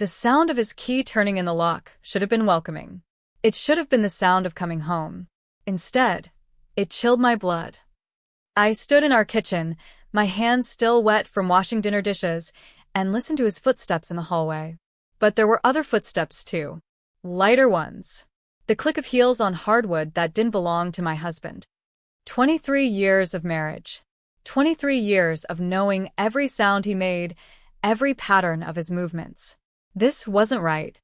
The sound of his key turning in the lock should have been welcoming. It should have been the sound of coming home. Instead, it chilled my blood. I stood in our kitchen, my hands still wet from washing dinner dishes, and listened to his footsteps in the hallway. But there were other footsteps too. Lighter ones. The click of heels on hardwood that didn't belong to my husband. 23 years of marriage. 23 years of knowing every sound he made, every pattern of his movements. This wasn't right.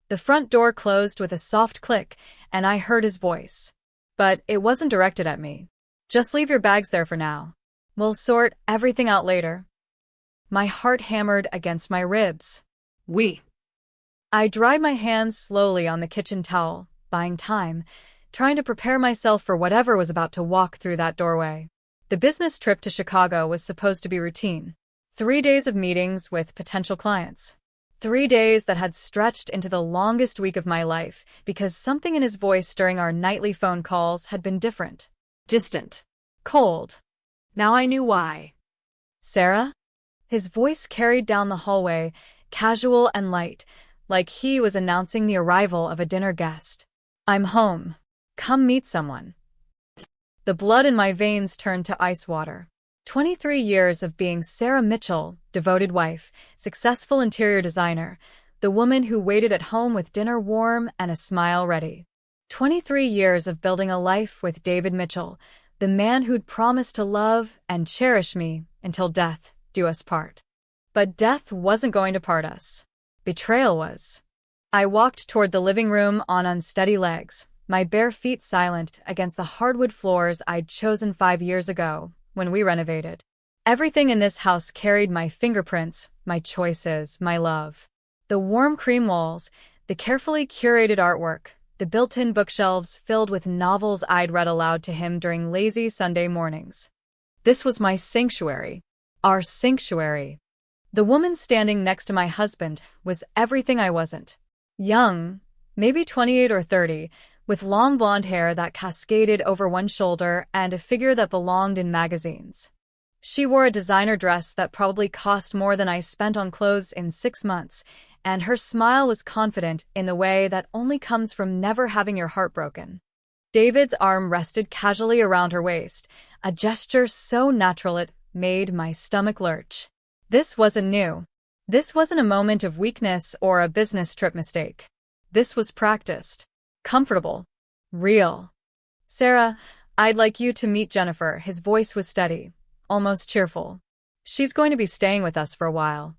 The front door closed with a soft click, and I heard his voice. But it wasn't directed at me. Just leave your bags there for now. We'll sort everything out later. My heart hammered against my ribs. I dried my hands slowly on the kitchen towel, buying time, trying to prepare myself for whatever was about to walk through that doorway. The business trip to Chicago was supposed to be routine. 3 days of meetings with potential clients. 3 days that had stretched into the longest week of my life because something in his voice during our nightly phone calls had been different. Distant. Cold. Now I knew why. Sarah? His voice carried down the hallway, casual and light, like he was announcing the arrival of a dinner guest. I'm home. Come meet someone. The blood in my veins turned to ice water. 23 years of being Sarah Mitchell, devoted wife, successful interior designer, the woman who waited at home with dinner warm and a smile ready. 23 years of building a life with David Mitchell, the man who'd promised to love and cherish me until death do us part. But death wasn't going to part us. Betrayal was. I walked toward the living room on unsteady legs, my bare feet silent against the hardwood floors I'd chosen 5 years ago when we renovated. Everything in this house carried my fingerprints, my choices, my love. The warm cream walls, the carefully curated artwork, the built-in bookshelves filled with novels I'd read aloud to him during lazy Sunday mornings. This was my sanctuary. Our sanctuary. The woman standing next to my husband was everything I wasn't. Young, maybe 28 or 30, with long blonde hair that cascaded over one shoulder and a figure that belonged in magazines. She wore a designer dress that probably cost more than I spent on clothes in 6 months, and her smile was confident in the way that only comes from never having your heart broken. David's arm rested casually around her waist, a gesture so natural it made my stomach lurch. This wasn't new. This wasn't a moment of weakness or a business trip mistake. This was practiced. Comfortable. Real. Sarah, I'd like you to meet Jennifer. His voice was steady, almost cheerful. She's going to be staying with us for a while.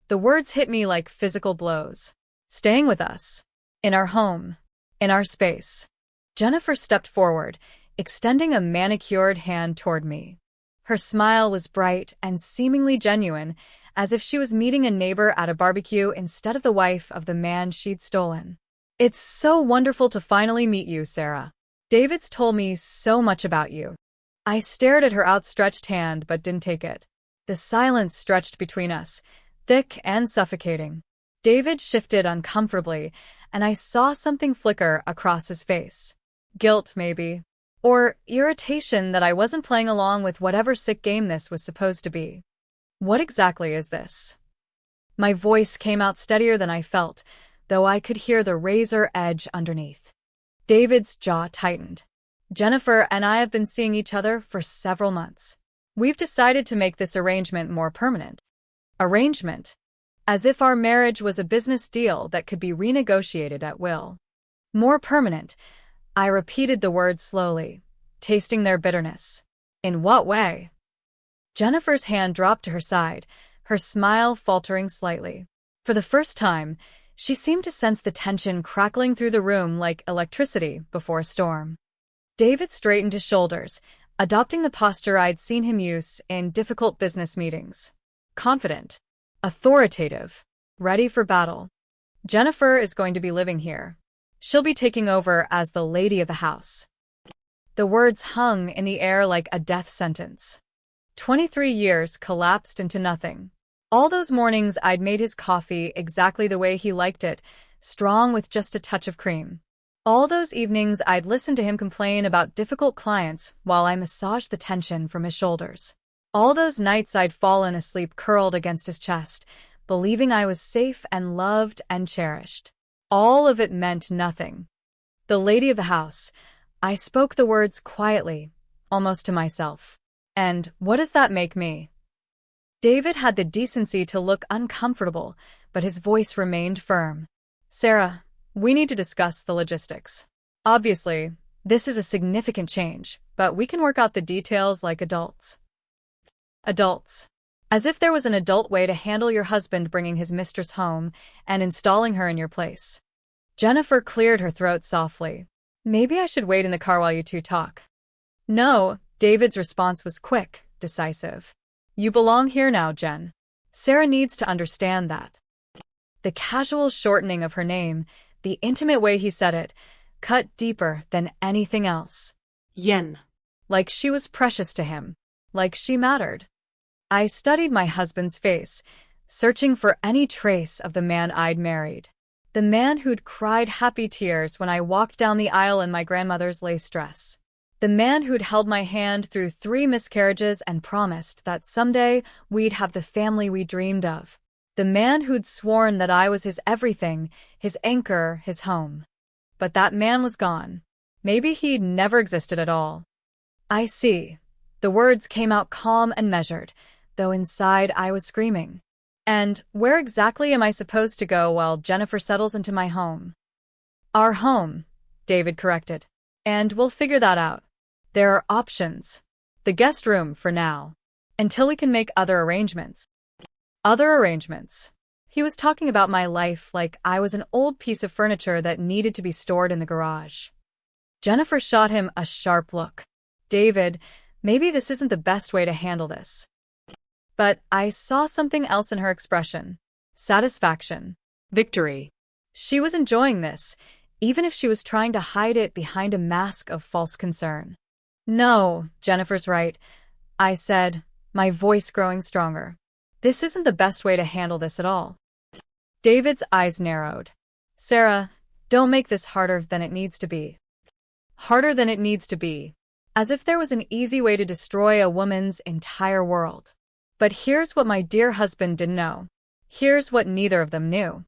The words hit me like physical blows. Staying with us. In our home. In our space. Jennifer stepped forward, extending a manicured hand toward me. Her smile was bright and seemingly genuine, as if she was meeting a neighbor at a barbecue instead of the wife of the man she'd stolen. It's so wonderful to finally meet you, Sarah. David's told me so much about you. I stared at her outstretched hand but didn't take it. The silence stretched between us, thick and suffocating. David shifted uncomfortably, and I saw something flicker across his face. Guilt, maybe. Or irritation that I wasn't playing along with whatever sick game this was supposed to be. What exactly is this? My voice came out steadier than I felt, though I could hear the razor edge underneath. David's jaw tightened. Jennifer and I have been seeing each other for several months. We've decided to make this arrangement more permanent. Arrangement? As if our marriage was a business deal that could be renegotiated at will. More permanent. I repeated the words slowly, tasting their bitterness. In what way? Jennifer's hand dropped to her side, her smile faltering slightly. For the first time, she seemed to sense the tension crackling through the room like electricity before a storm. David straightened his shoulders, adopting the posture I'd seen him use in difficult business meetings. Confident. Authoritative. Ready for battle. Jennifer is going to be living here. She'll be taking over as the lady of the house. The words hung in the air like a death sentence. 23 years collapsed into nothing. All those mornings I'd made his coffee exactly the way he liked it, strong with just a touch of cream. All those evenings I'd listened to him complain about difficult clients while I massaged the tension from his shoulders. All those nights I'd fallen asleep curled against his chest, believing I was safe and loved and cherished. All of it meant nothing. The lady of the house. I spoke the words quietly, almost to myself. And what does that make me? David had the decency to look uncomfortable, but his voice remained firm. Sarah, we need to discuss the logistics. Obviously, this is a significant change, but we can work out the details like adults. Adults. As if there was an adult way to handle your husband bringing his mistress home and installing her in your place. Jennifer cleared her throat softly. Maybe I should wait in the car while you two talk. No, David's response was quick, decisive. You belong here now, Jen. Sarah needs to understand that. The casual shortening of her name, the intimate way he said it, cut deeper than anything else. Yen. Like she was precious to him. Like she mattered. I studied my husband's face, searching for any trace of the man I'd married. The man who'd cried happy tears when I walked down the aisle in my grandmother's lace dress. The man who'd held my hand through 3 miscarriages and promised that someday we'd have the family we dreamed of. The man who'd sworn that I was his everything, his anchor, his home. But that man was gone. Maybe he'd never existed at all. I see. The words came out calm and measured, though inside I was screaming. And where exactly am I supposed to go while Jennifer settles into my home? Our home, David corrected. And we'll figure that out. There are options. The guest room for now. Until we can make other arrangements. Other arrangements. He was talking about my life like I was an old piece of furniture that needed to be stored in the garage. Jennifer shot him a sharp look. David, maybe this isn't the best way to handle this. But I saw something else in her expression. Satisfaction. Victory. She was enjoying this, even if she was trying to hide it behind a mask of false concern. No, Jennifer's right, I said, my voice growing stronger. This isn't the best way to handle this at all. David's eyes narrowed. Sarah, don't make this harder than it needs to be. Harder than it needs to be. As if there was an easy way to destroy a woman's entire world. But here's what my dear husband didn't know. Here's what neither of them knew.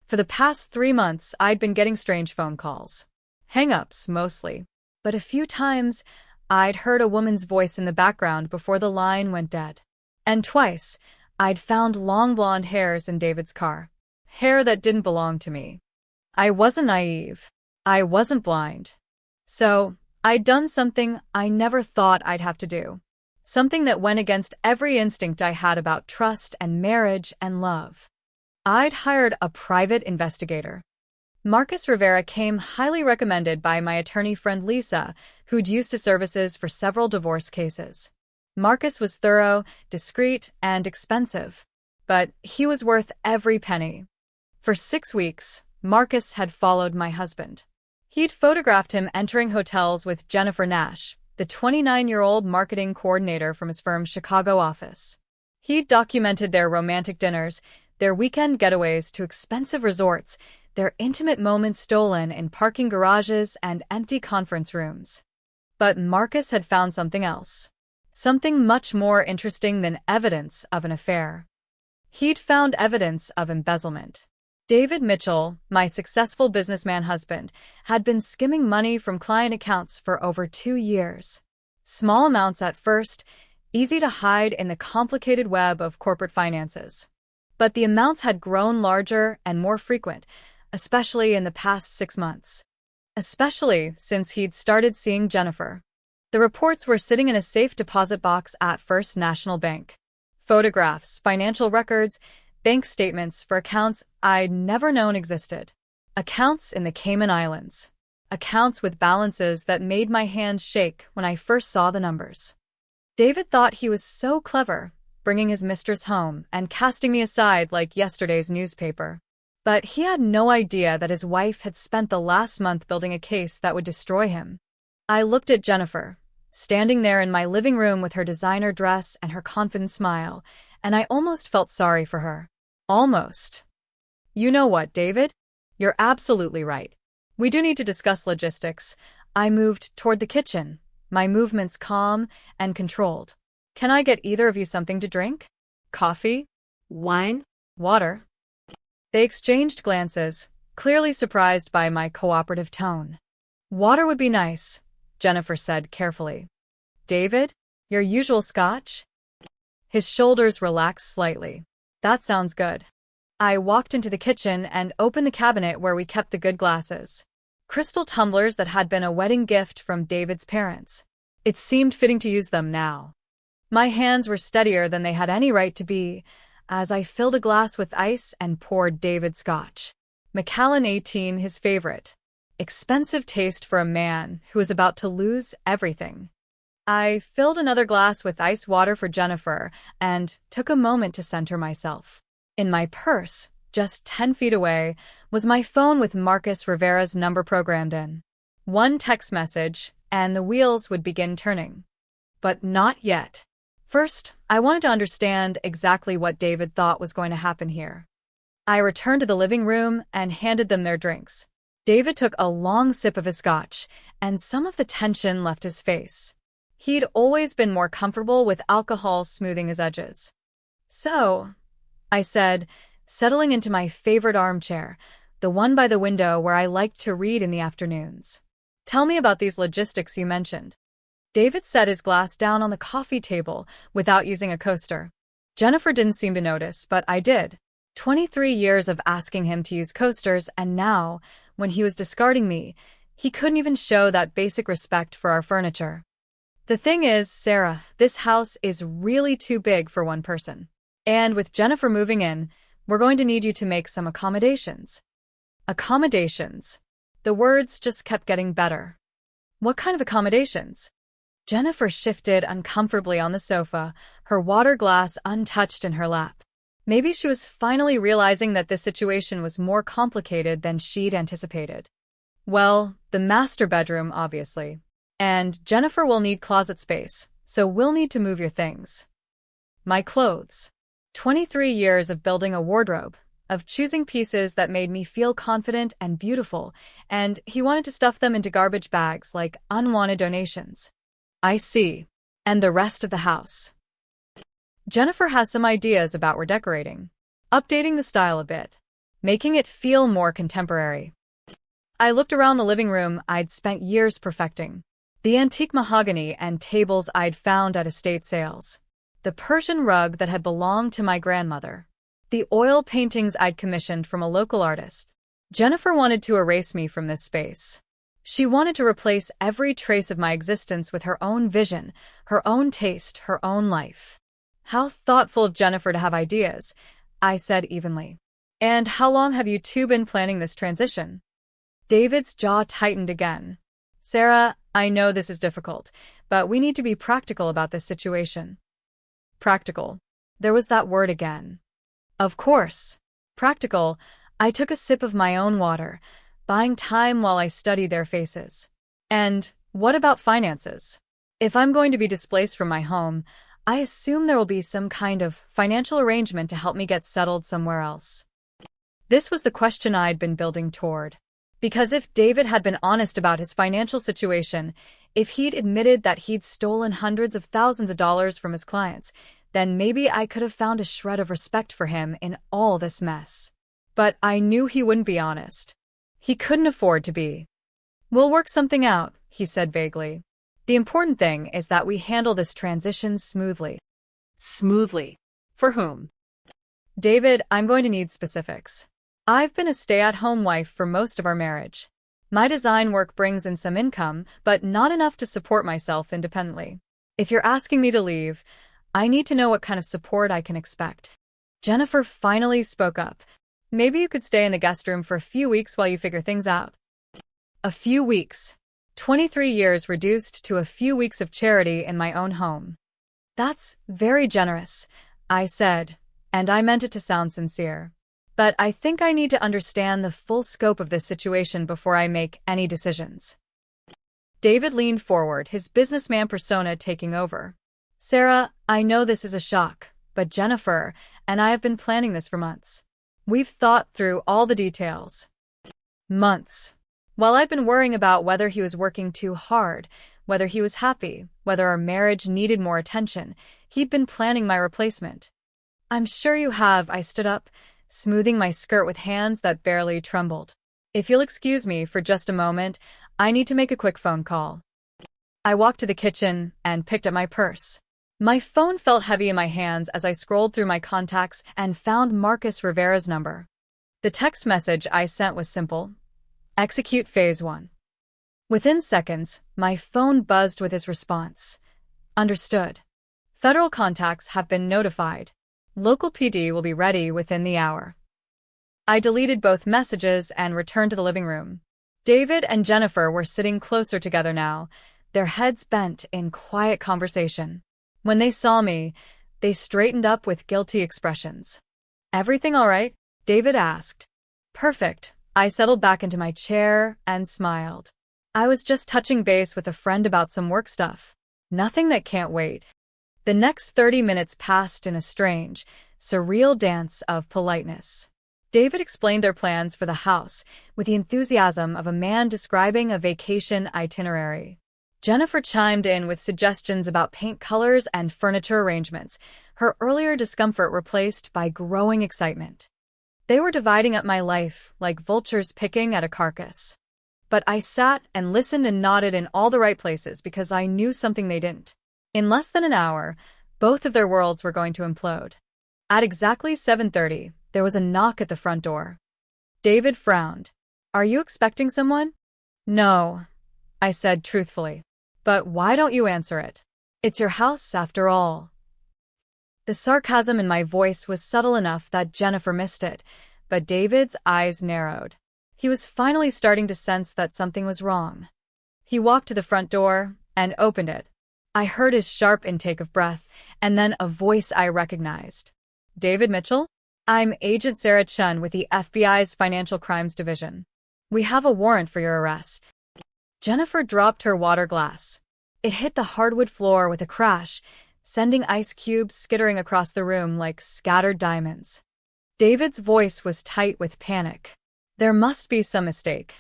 For the past 3 months, I'd been getting strange phone calls. Hang-ups, mostly. But a few times, I'd heard a woman's voice in the background before the line went dead. And twice, I'd found long blonde hairs in David's car. Hair that didn't belong to me. I wasn't naive. I wasn't blind. So, I'd done something I never thought I'd have to do. Something that went against every instinct I had about trust and marriage and love. I'd hired a private investigator. Marcus Rivera came highly recommended by my attorney friend Lisa, who'd used his services for several divorce cases. Marcus was thorough, discreet, and expensive. But he was worth every penny. For 6 weeks, Marcus had followed my husband. He'd photographed him entering hotels with Jennifer Nash, the 29-year-old marketing coordinator from his firm's Chicago office. He'd documented their romantic dinners, their weekend getaways to expensive resorts, their intimate moments stolen in parking garages and empty conference rooms. But Marcus had found something else. Something much more interesting than evidence of an affair. He'd found evidence of embezzlement. David Mitchell, my successful businessman husband, had been skimming money from client accounts for over 2 years. Small amounts at first, easy to hide in the complicated web of corporate finances. But the amounts had grown larger and more frequent, especially in the past 6 months. Especially since he'd started seeing Jennifer. The reports were sitting in a safe deposit box at First National Bank. Photographs, financial records, bank statements for accounts I'd never known existed. Accounts in the Cayman Islands. Accounts with balances that made my hands shake when I first saw the numbers. David thought he was so clever, bringing his mistress home and casting me aside like yesterday's newspaper. But he had no idea that his wife had spent the last month building a case that would destroy him. I looked at Jennifer, standing there in my living room with her designer dress and her confident smile, and I almost felt sorry for her. Almost. You know what, David? You're absolutely right. We do need to discuss logistics. I moved toward the kitchen, my movements calm and controlled. Can I get either of you something to drink? Coffee? Wine? Water? They exchanged glances, clearly surprised by my cooperative tone. Water would be nice, Jennifer said carefully. David, your usual scotch? His shoulders relaxed slightly. That sounds good. I walked into the kitchen and opened the cabinet where we kept the good glasses. Crystal tumblers that had been a wedding gift from David's parents. It seemed fitting to use them now. My hands were steadier than they had any right to be, as I filled a glass with ice and poured David scotch. Macallan 18, his favorite. Expensive taste for a man who was about to lose everything. I filled another glass with ice water for Jennifer and took a moment to center myself. In my purse, just 10 feet away, was my phone with Marcus Rivera's number programmed in. One text message, and the wheels would begin turning. But not yet. First, I wanted to understand exactly what David thought was going to happen here. I returned to the living room and handed them their drinks. David took a long sip of his scotch, and some of the tension left his face. He'd always been more comfortable with alcohol smoothing his edges. So, I said, settling into my favorite armchair, the one by the window where I liked to read in the afternoons. Tell me about these logistics you mentioned. David set his glass down on the coffee table without using a coaster. Jennifer didn't seem to notice, but I did. 23 years of asking him to use coasters, and now, when he was discarding me, he couldn't even show that basic respect for our furniture. The thing is, Sarah, this house is really too big for one person. And with Jennifer moving in, we're going to need you to make some accommodations. Accommodations. The words just kept getting better. What kind of accommodations? Jennifer shifted uncomfortably on the sofa, her water glass untouched in her lap. Maybe she was finally realizing that this situation was more complicated than she'd anticipated. Well, the master bedroom, obviously. And Jennifer will need closet space, so we'll need to move your things. My clothes. 23 years of building a wardrobe, of choosing pieces that made me feel confident and beautiful, and he wanted to stuff them into garbage bags like unwanted donations. I see. And the rest of the house. Jennifer has some ideas about redecorating, updating the style a bit, making it feel more contemporary. I looked around the living room I'd spent years perfecting. The antique mahogany and tables I'd found at estate sales. The Persian rug that had belonged to my grandmother. The oil paintings I'd commissioned from a local artist. Jennifer wanted to erase me from this space. She wanted to replace every trace of my existence with her own vision, her own taste, her own life. How thoughtful of Jennifer to have ideas, I said evenly. And how long have you two been planning this transition? David's jaw tightened again. Sarah, I know this is difficult, but we need to be practical about this situation. Practical. There was that word again. Of course. Practical. I took a sip of my own water, buying time while I studied their faces. And what about finances? If I'm going to be displaced from my home, I assume there will be some kind of financial arrangement to help me get settled somewhere else. This was the question I'd been building toward. Because if David had been honest about his financial situation, if he'd admitted that he'd stolen hundreds of thousands of dollars from his clients, then maybe I could have found a shred of respect for him in all this mess. But I knew he wouldn't be honest. He couldn't afford to be. We'll work something out, he said vaguely. The important thing is that we handle this transition smoothly. Smoothly? For whom? David, I'm going to need specifics. I've been a stay-at-home wife for most of our marriage. My design work brings in some income, but not enough to support myself independently. If you're asking me to leave, I need to know what kind of support I can expect. Jennifer finally spoke up. Maybe you could stay in the guest room for a few weeks while you figure things out. A few weeks. 23 years reduced to a few weeks of charity in my own home. That's very generous, I said, and I meant it to sound sincere. But I think I need to understand the full scope of this situation before I make any decisions. David leaned forward, his businessman persona taking over. Sarah, I know this is a shock, but Jennifer and I have been planning this for months. We've thought through all the details. Months. While I'd been worrying about whether he was working too hard, whether he was happy, whether our marriage needed more attention, he'd been planning my replacement. I'm sure you have. I stood up, smoothing my skirt with hands that barely trembled. If you'll excuse me for just a moment, I need to make a quick phone call. I walked to the kitchen and picked up my purse. My phone felt heavy in my hands as I scrolled through my contacts and found Marcus Rivera's number. The text message I sent was simple: execute phase 1. Within seconds, my phone buzzed with his response. Understood. Federal contacts have been notified. Local PD will be ready within the hour. I deleted both messages and returned to the living room. David and Jennifer were sitting closer together now, their heads bent in quiet conversation. When they saw me, they straightened up with guilty expressions. Everything all right? David asked. Perfect. I settled back into my chair and smiled. I was just touching base with a friend about some work stuff. Nothing that can't wait. The next 30 minutes passed in a strange, surreal dance of politeness. David explained their plans for the house with the enthusiasm of a man describing a vacation itinerary. Jennifer chimed in with suggestions about paint colors and furniture arrangements, her earlier discomfort replaced by growing excitement. They were dividing up my life like vultures picking at a carcass. But I sat and listened and nodded in all the right places because I knew something they didn't. In less than an hour, both of their worlds were going to implode. At exactly 7:30, there was a knock at the front door. David frowned. Are you expecting someone? No, I said truthfully. But why don't you answer it? It's your house, after all. The sarcasm in my voice was subtle enough that Jennifer missed it, but David's eyes narrowed. He was finally starting to sense that something was wrong. He walked to the front door and opened it. I heard his sharp intake of breath, and then a voice I recognized. David Mitchell? I'm Agent Sarah Chun with the FBI's Financial Crimes Division. We have a warrant for your arrest. Jennifer dropped her water glass. It hit the hardwood floor with a crash, sending ice cubes skittering across the room like scattered diamonds. David's voice was tight with panic. There must be some mistake.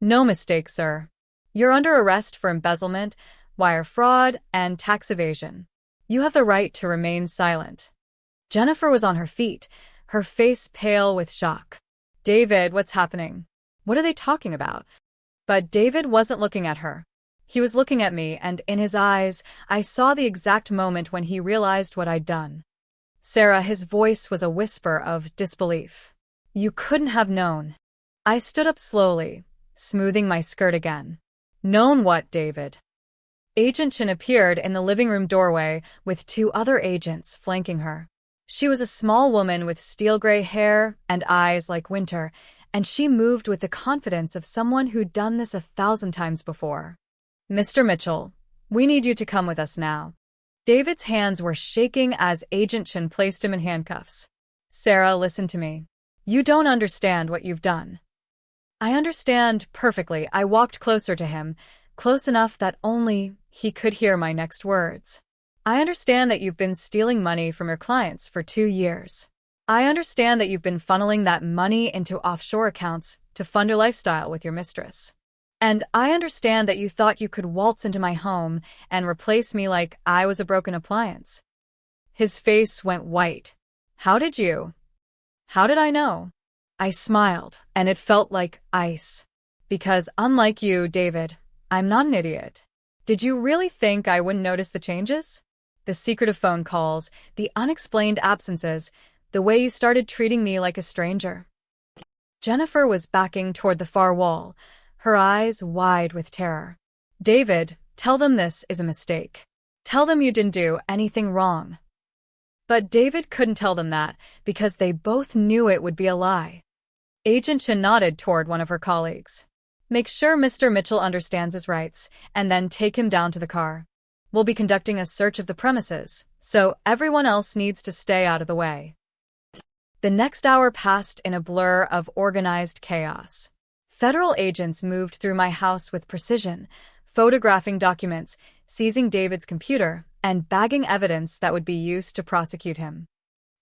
No mistake, sir. You're under arrest for embezzlement, wire fraud, and tax evasion. You have the right to remain silent. Jennifer was on her feet, her face pale with shock. David, what's happening? What are they talking about? But David wasn't looking at her. He was looking at me, and in his eyes, I saw the exact moment when he realized what I'd done. Sarah, his voice was a whisper of disbelief. You couldn't have known. I stood up slowly, smoothing my skirt again. Known what, David? Agent Chin appeared in the living room doorway with 2 other agents flanking her. She was a small woman with steel-gray hair and eyes like winter, and she moved with the confidence of someone who'd done this 1,000 times before. Mr. Mitchell, we need you to come with us now. David's hands were shaking as Agent Chin placed him in handcuffs. Sarah, listen to me. You don't understand what you've done. I understand perfectly. I walked closer to him, close enough that only he could hear my next words. I understand that you've been stealing money from your clients for 2 years. I understand that you've been funneling that money into offshore accounts to fund your lifestyle with your mistress. And I understand that you thought you could waltz into my home and replace me like I was a broken appliance. His face went white. How did you? How did I know? I smiled, and it felt like ice. Because unlike you, David, I'm not an idiot. Did you really think I wouldn't notice the changes? The secretive phone calls, the unexplained absences, the way you started treating me like a stranger. Jennifer was backing toward the far wall, her eyes wide with terror. David, tell them this is a mistake. Tell them you didn't do anything wrong. But David couldn't tell them that because they both knew it would be a lie. Agent Chin nodded toward one of her colleagues. Make sure Mr. Mitchell understands his rights, and then take him down to the car. We'll be conducting a search of the premises, so everyone else needs to stay out of the way. The next hour passed in a blur of organized chaos. Federal agents moved through my house with precision, photographing documents, seizing David's computer, and bagging evidence that would be used to prosecute him.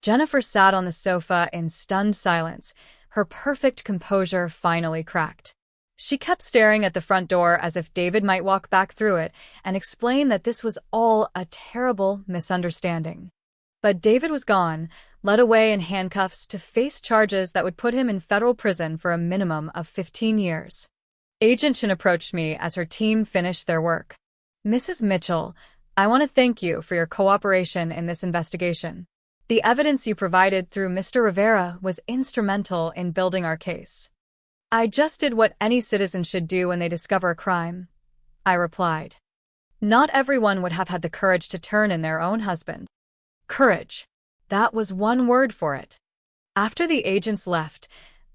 Jennifer sat on the sofa in stunned silence, her perfect composure finally cracked. She kept staring at the front door as if David might walk back through it and explain that this was all a terrible misunderstanding. But David was gone, led away in handcuffs to face charges that would put him in federal prison for a minimum of 15 years. Agent Chin approached me as her team finished their work. "Mrs. Mitchell, I want to thank you for your cooperation in this investigation. The evidence you provided through Mr. Rivera was instrumental in building our case." "I just did what any citizen should do when they discover a crime," I replied. Not everyone would have had the courage to turn in their own husband. Courage. That was one word for it. After the agents left,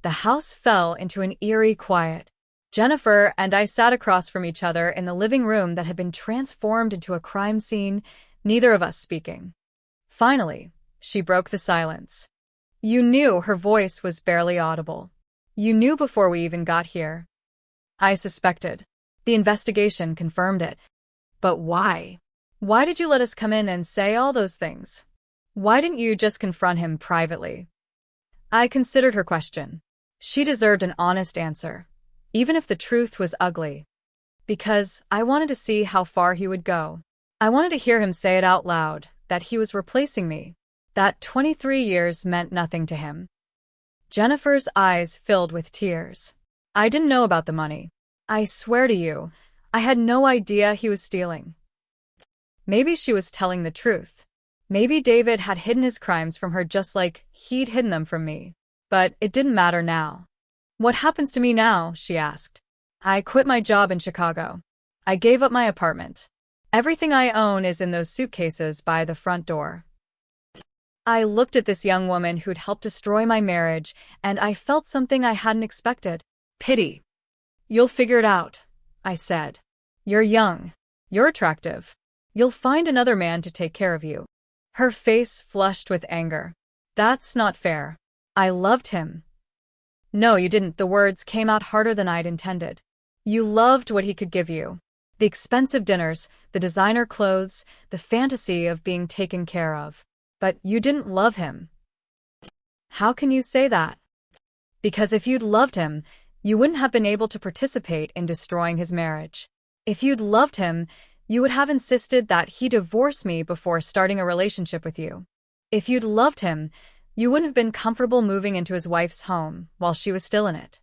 the house fell into an eerie quiet. Jennifer and I sat across from each other in the living room that had been transformed into a crime scene, neither of us speaking. Finally, she broke the silence. "You knew," her voice was barely audible. "You knew before we even got here." "I suspected. The investigation confirmed it." "But why? Why did you let us come in and say all those things? Why didn't you just confront him privately?" I considered her question. She deserved an honest answer, even if the truth was ugly. Because I wanted to see how far he would go. I wanted to hear him say it out loud, that he was replacing me, that 23 years meant nothing to him. Jennifer's eyes filled with tears. "I didn't know about the money. I swear to you, I had no idea he was stealing." Maybe she was telling the truth. Maybe David had hidden his crimes from her just like he'd hidden them from me. But it didn't matter now. "What happens to me now?" she asked. "I quit my job in Chicago. I gave up my apartment. Everything I own is in those suitcases by the front door." I looked at this young woman who'd helped destroy my marriage, and I felt something I hadn't expected. Pity. "You'll figure it out," I said. "You're young. You're attractive. You'll find another man to take care of you." Her face flushed with anger. "That's not fair. I loved him." "No, you didn't." The words came out harder than I'd intended. "You loved what he could give you. The expensive dinners, the designer clothes, the fantasy of being taken care of. But you didn't love him." "How can you say that?" "Because if you'd loved him, you wouldn't have been able to participate in destroying his marriage. If you'd loved him, you would have insisted that he divorce me before starting a relationship with you. If you'd loved him, you wouldn't have been comfortable moving into his wife's home while she was still in it."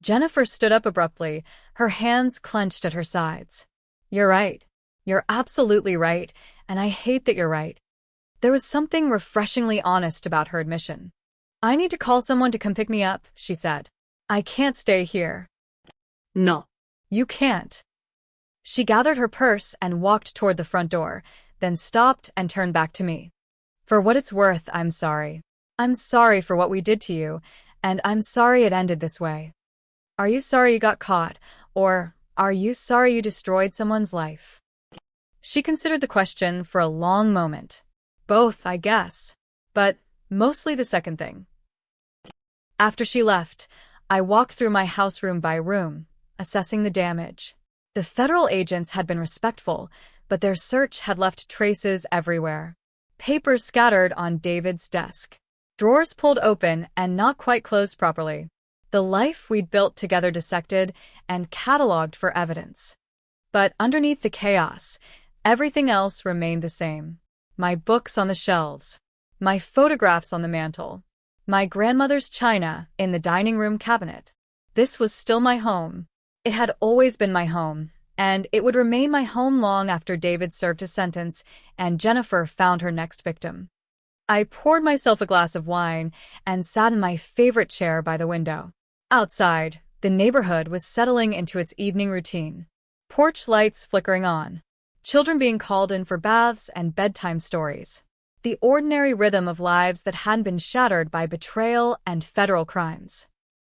Jennifer stood up abruptly, her hands clenched at her sides. "You're right. You're absolutely right, and I hate that you're right." There was something refreshingly honest about her admission. "I need to call someone to come pick me up," she said. "I can't stay here." "No. "You can't." She gathered her purse and walked toward the front door, then stopped and turned back to me. "For what it's worth, I'm sorry. I'm sorry for what we did to you, and I'm sorry it ended this way. Are you sorry you got caught, or are you sorry you destroyed someone's life?" She considered the question for a long moment. Both, I guess, but mostly the second thing. After she left, I walked through my house room by room, assessing the damage. The federal agents had been respectful, but their search had left traces everywhere. Papers scattered on David's desk. Drawers pulled open and not quite closed properly. The life we'd built together dissected and cataloged for evidence. But underneath the chaos, everything else remained the same. My books on the shelves. My photographs on the mantel. My grandmother's china in the dining room cabinet. This was still my home. It had always been my home, and it would remain my home long after David served his sentence and Jennifer found her next victim. I poured myself a glass of wine and sat in my favorite chair by the window. Outside, the neighborhood was settling into its evening routine. Porch lights flickering on. Children being called in for baths and bedtime stories. The ordinary rhythm of lives that hadn't been shattered by betrayal and federal crimes.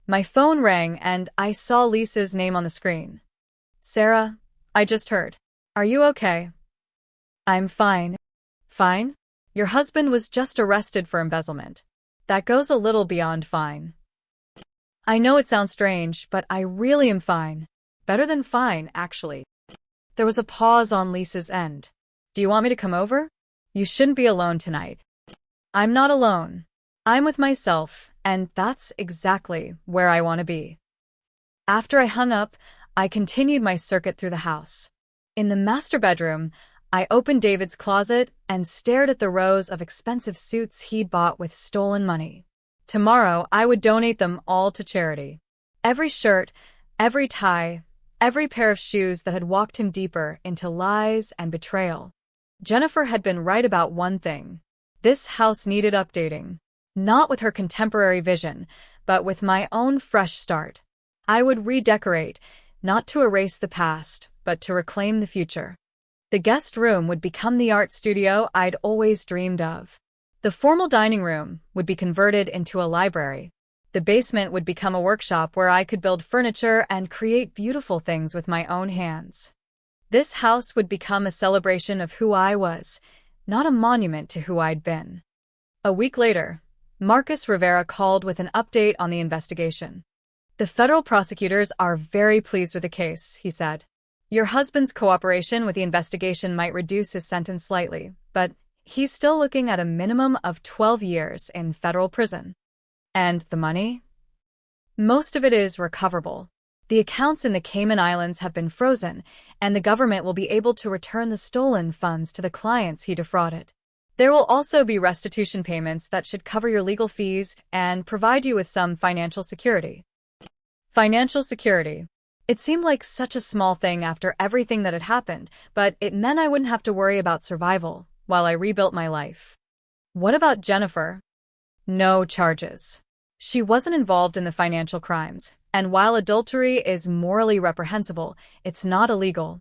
My phone rang and I saw Lisa's name on the screen. "Sarah, I just heard. Are you okay?" "I'm fine." "Fine? Your husband was just arrested for embezzlement. That goes a little beyond fine." "I know it sounds strange, but I really am fine. Better than fine, actually." There was a pause on Lisa's end. "Do you want me to come over? You shouldn't be alone tonight." "I'm not alone. I'm with myself, and that's exactly where I want to be." After I hung up, I continued my circuit through the house. In the master bedroom, I opened David's closet and stared at the rows of expensive suits he'd bought with stolen money. Tomorrow, I would donate them all to charity. Every shirt, every tie, every pair of shoes that had walked him deeper into lies and betrayal. Jennifer had been right about one thing. This house needed updating. Not with her contemporary vision, but with my own fresh start. I would redecorate, not to erase the past, but to reclaim the future. The guest room would become the art studio I'd always dreamed of. The formal dining room would be converted into a library. The basement would become a workshop where I could build furniture and create beautiful things with my own hands. This house would become a celebration of who I was, not a monument to who I'd been. A week later, Marcus Rivera called with an update on the investigation. The federal prosecutors are very pleased with the case, he said. Your husband's cooperation with the investigation might reduce his sentence slightly, but he's still looking at a minimum of 12 years in federal prison. And the money? Most of it is recoverable. The accounts in the Cayman Islands have been frozen, and the government will be able to return the stolen funds to the clients he defrauded. There will also be restitution payments that should cover your legal fees and provide you with some financial security. Financial security. It seemed like such a small thing after everything that had happened, but it meant I wouldn't have to worry about survival while I rebuilt my life. What about Jennifer? No charges. She wasn't involved in the financial crimes, and while adultery is morally reprehensible, it's not illegal.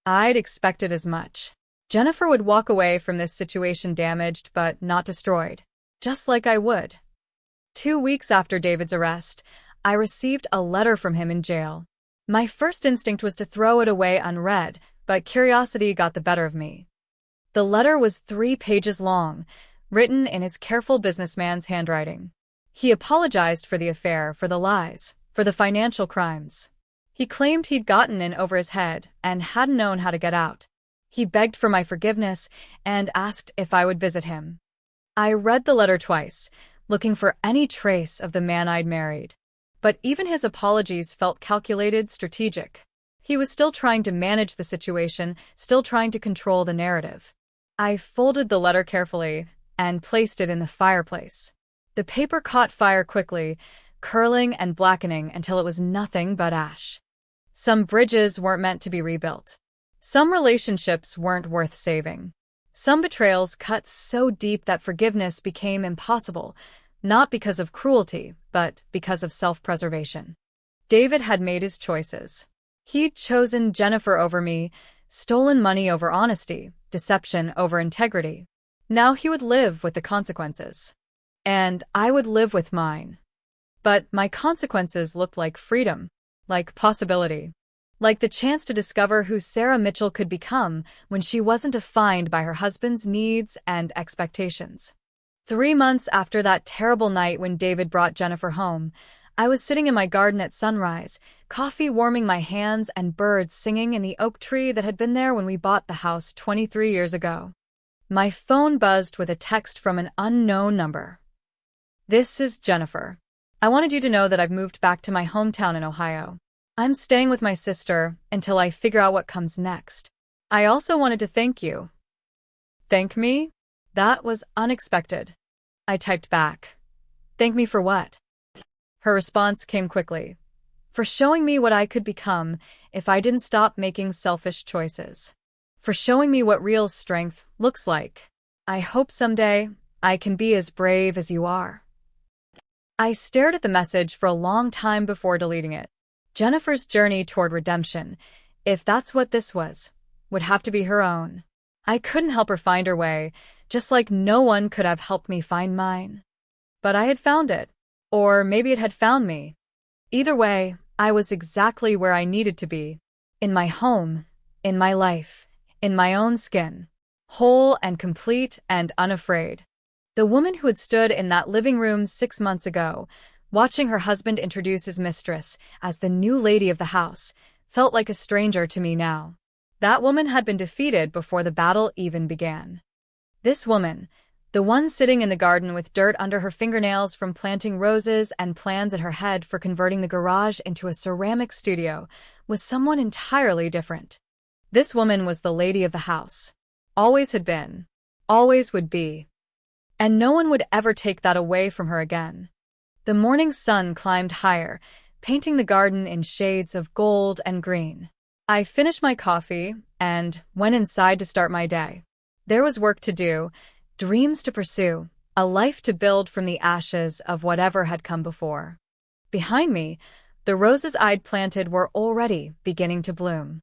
I'd expected as much. Jennifer would walk away from this situation damaged but not destroyed, just like I would. 2 weeks after David's arrest, I received a letter from him in jail. My first instinct was to throw it away unread, but curiosity got the better of me. The letter was 3 pages long, written in his careful businessman's handwriting. He apologized for the affair, for the lies, for the financial crimes. He claimed he'd gotten in over his head and hadn't known how to get out. He begged for my forgiveness and asked if I would visit him. I read the letter twice, looking for any trace of the man I'd married. But even his apologies felt calculated, strategic. He was still trying to manage the situation, still trying to control the narrative. I folded the letter carefully and placed it in the fireplace. The paper caught fire quickly, curling and blackening until it was nothing but ash. Some bridges weren't meant to be rebuilt. Some relationships weren't worth saving. Some betrayals cut so deep that forgiveness became impossible, not because of cruelty, but because of self-preservation. David had made his choices. He'd chosen Jennifer over me, stolen money over honesty, deception over integrity. Now he would live with the consequences. And I would live with mine. But my consequences looked like freedom, like possibility, like the chance to discover who Sarah Mitchell could become when she wasn't defined by her husband's needs and expectations. 3 months after that terrible night when David brought Jennifer home, I was sitting in my garden at sunrise, coffee warming my hands and birds singing in the oak tree that had been there when we bought the house 23 years ago. My phone buzzed with a text from an unknown number. This is Jennifer. I wanted you to know that I've moved back to my hometown in Ohio. I'm staying with my sister until I figure out what comes next. I also wanted to thank you. Thank me? That was unexpected. I typed back. Thank me for what? Her response came quickly. For showing me what I could become if I didn't stop making selfish choices. For showing me what real strength looks like. I hope someday I can be as brave as you are. I stared at the message for a long time before deleting it. Jennifer's journey toward redemption, if that's what this was, would have to be her own. I couldn't help her find her way, just like no one could have helped me find mine. But I had found it. Or maybe it had found me. Either way, I was exactly where I needed to be. In my home, in my life, in my own skin. Whole and complete and unafraid. The woman who had stood in that living room 6 months ago, watching her husband introduce his mistress as the new lady of the house, felt like a stranger to me now. That woman had been defeated before the battle even began. This woman, the one sitting in the garden with dirt under her fingernails from planting roses and plans in her head for converting the garage into a ceramic studio, was someone entirely different. This woman was the lady of the house. always had been, always would be. And no one would ever take that away from her again. The morning sun climbed higher, painting the garden in shades of gold and green. I finished my coffee and went inside to start my day. There was work to do, dreams to pursue, a life to build from the ashes of whatever had come before. Behind me, the roses I'd planted were already beginning to bloom.